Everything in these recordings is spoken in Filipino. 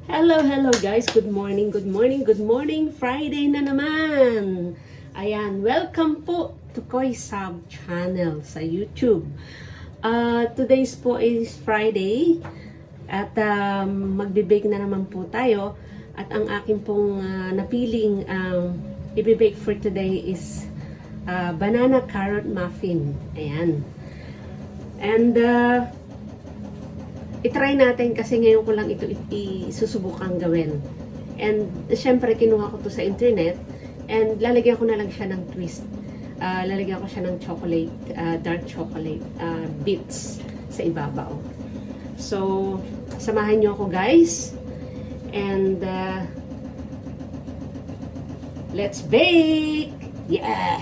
Hello guys. Good morning, good morning, good morning. Friday na naman. Ayan, welcome po to Koy Sab channel sa YouTube. Today's po is Friday at magbe-bake na naman po tayo. At ang akin pong napiling i-bake for today is banana carrot muffin. Ayan. And itry natin kasi ngayon ko lang ito isusubukan gawin. And syempre kinuha ko to sa internet and lalagyan ko na lang siya ng twist. Lalagyan ko siya ng chocolate, dark chocolate bits sa ibabaw. So, samahan niyo ako guys. And let's bake! Yeah!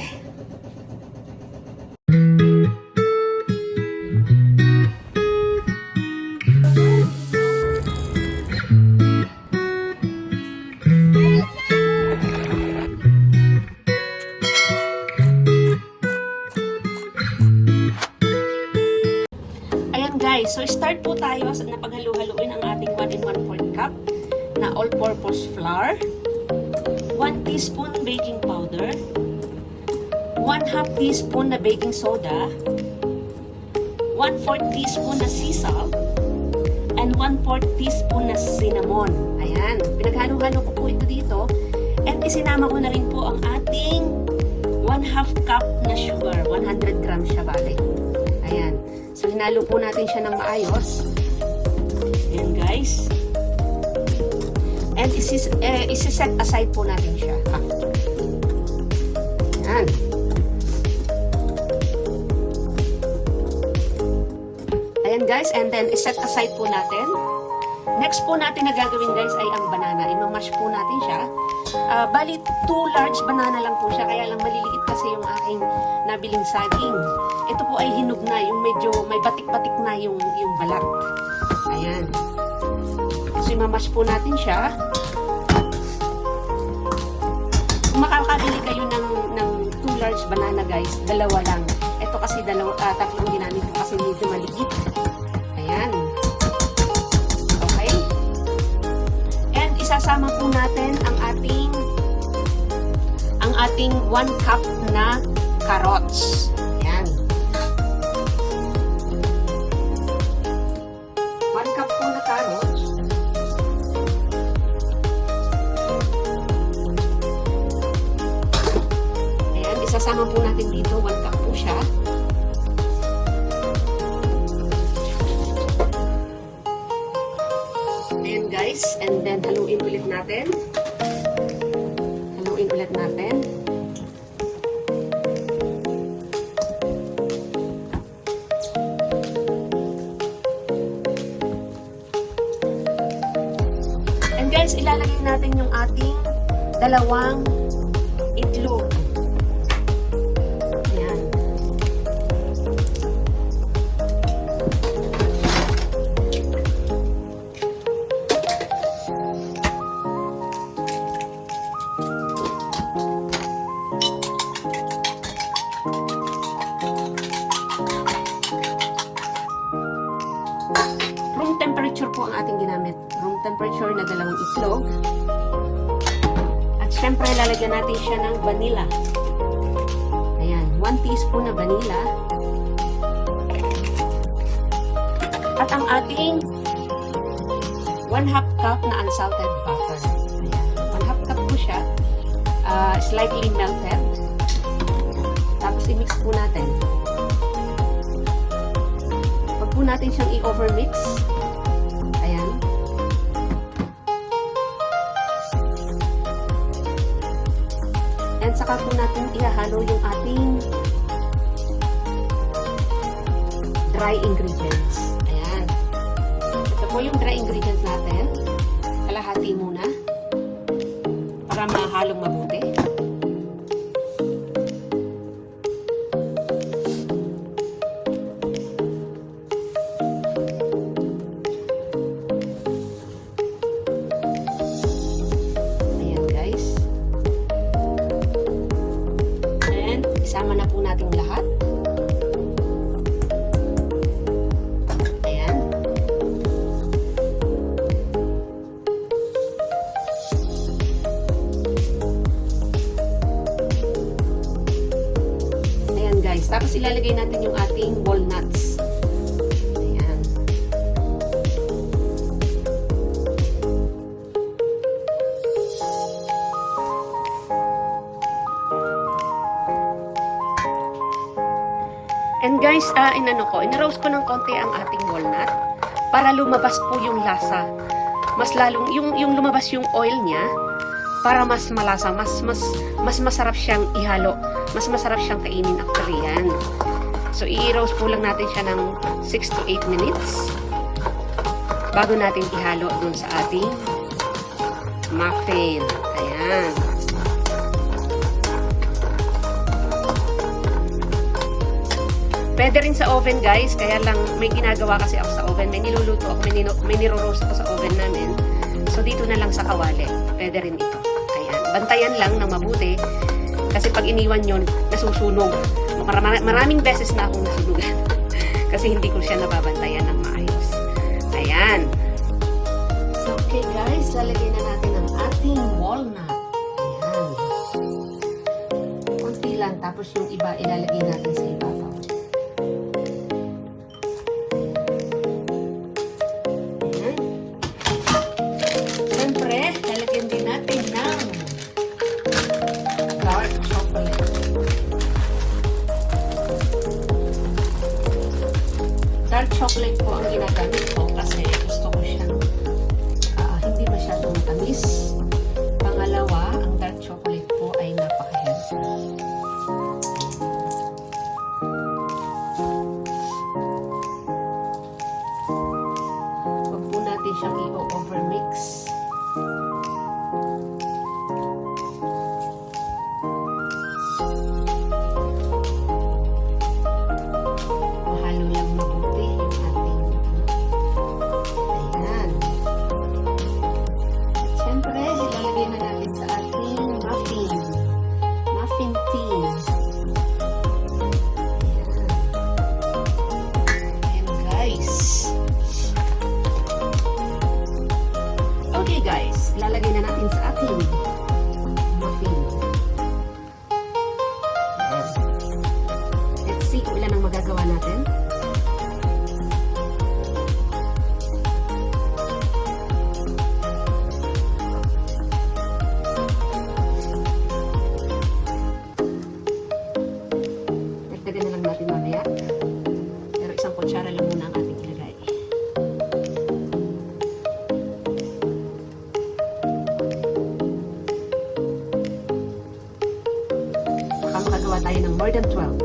Guys, so start po tayo na paghalu-haluin ang ating 1 1/4 cup na all-purpose flour, 1 teaspoon baking powder, 1/2 teaspoon na baking soda, 1/4 teaspoon na sea salt, and 1/4 teaspoon na cinnamon. Ayan, pinaghalo-halo ko po ito dito, and isinama ko na rin po ang ating 1/2 cup na sugar, 100 grams siya bale. Ayan. So, hinalo po natin siya ng maayos. Ayan, guys. And isi-set aside po natin siya. Ayan. Ayan, guys. And then, iset aside po natin. Next po natin na gagawin, guys, ay ang banana. Imamash po natin siya. Bali, 2 large banana lang po siya. Kaya lang maliliit kasi yung aking nabiling saging. Ito po ay hinog na. Yung medyo may batik-batik na yung balat. Ayan. So, imamash po natin siya. Kung makakabili kayo ng 2 large banana, guys, dalawa lang. Ito kasi tatlong ginamit ko kasi medyo maliit. Ayan. Okay. And isasama po natin ang ating 1 cup na carrots. Ayan. 1 cup po na carrots. Ayan, isasama po natin dito. 1 cup po siya. Ayan guys, and then haluin ulit natin. Haluin ulit natin. Guys, ilalagay natin yung ating 2 itlog. Ayan. Room temperature po ang ating ginamit. Room temperature na 2 itlog. At syempre, lalagyan natin siya ng vanilla. Ayan, 1 teaspoon na vanilla. At ang ating 1/2 cup na unsalted butter. Ayan, 1/2 cup po siya. Slightly melted. Tapos, i-mix po natin. Huwag po natin siyang i-overmix. Ayan. And saka po natin ihahalo yung ating dry ingredients. Ayan. Ito po yung dry ingredients natin. Kalahati muna. Para mahalong mabuti. Isama na po natin lahat. Ayan. ilalagay natin yung ating walnuts. Ayan. And guys, inaroast ko ng konti ang ating walnut para lumabas po yung lasa. Mas lalong, yung lumabas yung oil niya, para mas malasa, mas masarap siyang ihalo. Mas masarap siyang kainin actually yan. So, i-roast po lang natin siya ng 6 to 8 minutes bago natin ihalo dun sa ating muffin. Ayan. Pwede rin sa oven guys, kaya lang may ginagawa kasi ako sa oven. May niluluto ako, may niro-roast ako sa oven namin. So dito na lang sa kawali. Pwede rin ito. Ayan. Bantayan lang ng mabuti kasi pag iniwan yun, nasusunog. Maraming beses na akong nasunugan kasi hindi ko siya nababantayan ng maayos. Ayan. So okay guys, lalagyan na natin ang ating walnut. Ayan. Kunti lang, tapos yung iba ilalagay natin sa ibabaw. Dark chocolate po ang ginagamit ko kasi gusto ko siyang hindi masyadong tamis. Pangalawa, ang dark chocolate po ay napaka-healthy. Huwag po natin siyang i-overmix. Mahalo lang mabuti yung ating ayan. At syempre, ilalagay na natin sa ating muffin tin. Ayan guys. Okay guys, ilalagay na natin sa ating muffin. Let's see kung ilan ang magagawa natin. Dagdagan na lang natin mamaya. Pero isang kutsara lang muna ang ating ilagay. Baka makagawa tayo ng more than 12.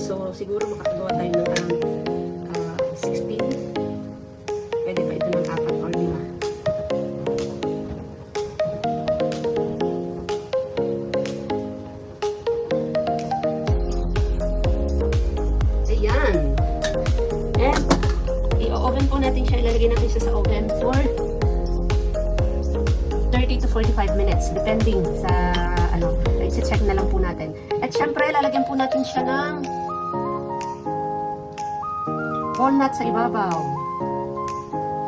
So, siguro makakagawa tayo ng 16. Pwede pa ito ng 4 or 5. Ayan. And, i-oven po natin siya. Ilalagay natin siya sa oven for 30 to 45 minutes. Depending sa, i-check na lang po natin. At syempre, lalagyan po natin siya ng walnut sa ibabaw.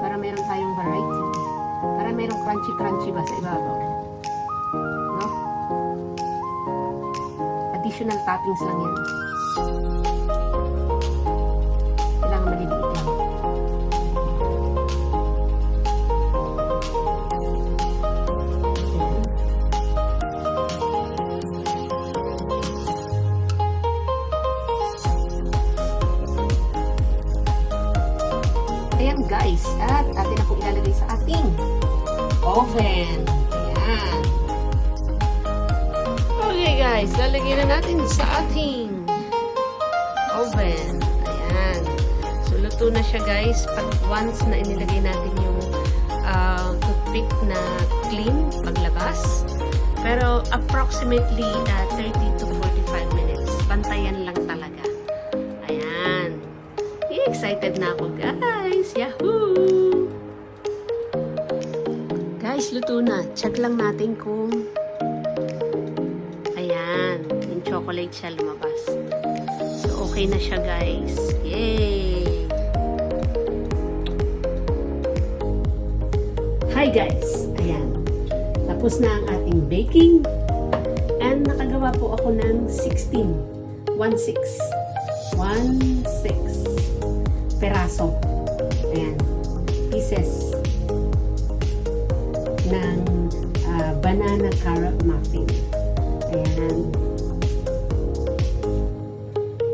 Para meron tayong variety. Para merong crunchy-crunchy ba sa ibabaw. No? Additional toppings lang yan. Kailangan maliliit lang. Ayan guys, at atin na po ilalagay sa ating oven. Ayan. Okay guys, lalagyan na natin sa ating oven. Ayan. So, luto na siya guys. Pag once na inilagay natin yung toothpick na clean paglabas. Pero approximately 30 to 45 minutes. Bantayan lang talaga. Ayan. Excited na ako guys. Yahoo! Guys, luto na. Check lang natin kung ayan, yung chocolate siya lumabas. So, okay na siya guys. Yay! Hi guys! Ayan. Tapos na ang ating baking. And nakagawa po ako ng 16 peraso. Ayan. Pieces ng banana carrot muffin. Ayan.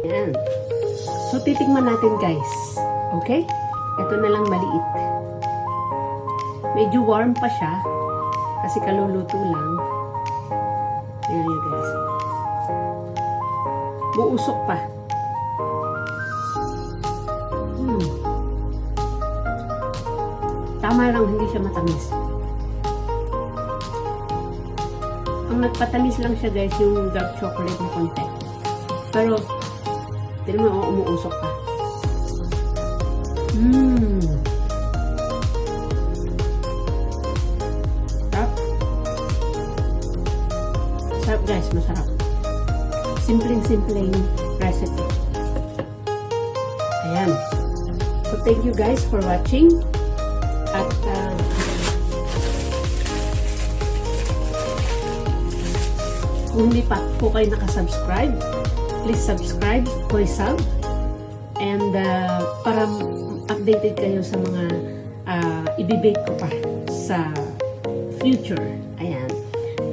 Ayan. So, titikman natin guys. Okay? Ito na lang maliit. Medyo warm pa siya. Kasi kaluluto lang. Ayan yun guys. Muusok pa. Tama lang, hindi siya matamis. Ang nagpatamis lang siya guys, yung dark chocolate na konti. Pero, tignan mo, umuusok pa. Sarap. Sarap guys, masarap. Simpleng-simpleng recipe. Ayan. So, thank you guys for watching. At kung hindi pa po kayo nakasubscribe, please subscribe, Koysab. And para updated kayo sa mga ibibake ko pa sa future. Ayan.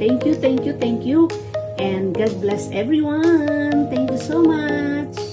Thank you, thank you, thank you. And God bless everyone. Thank you so much.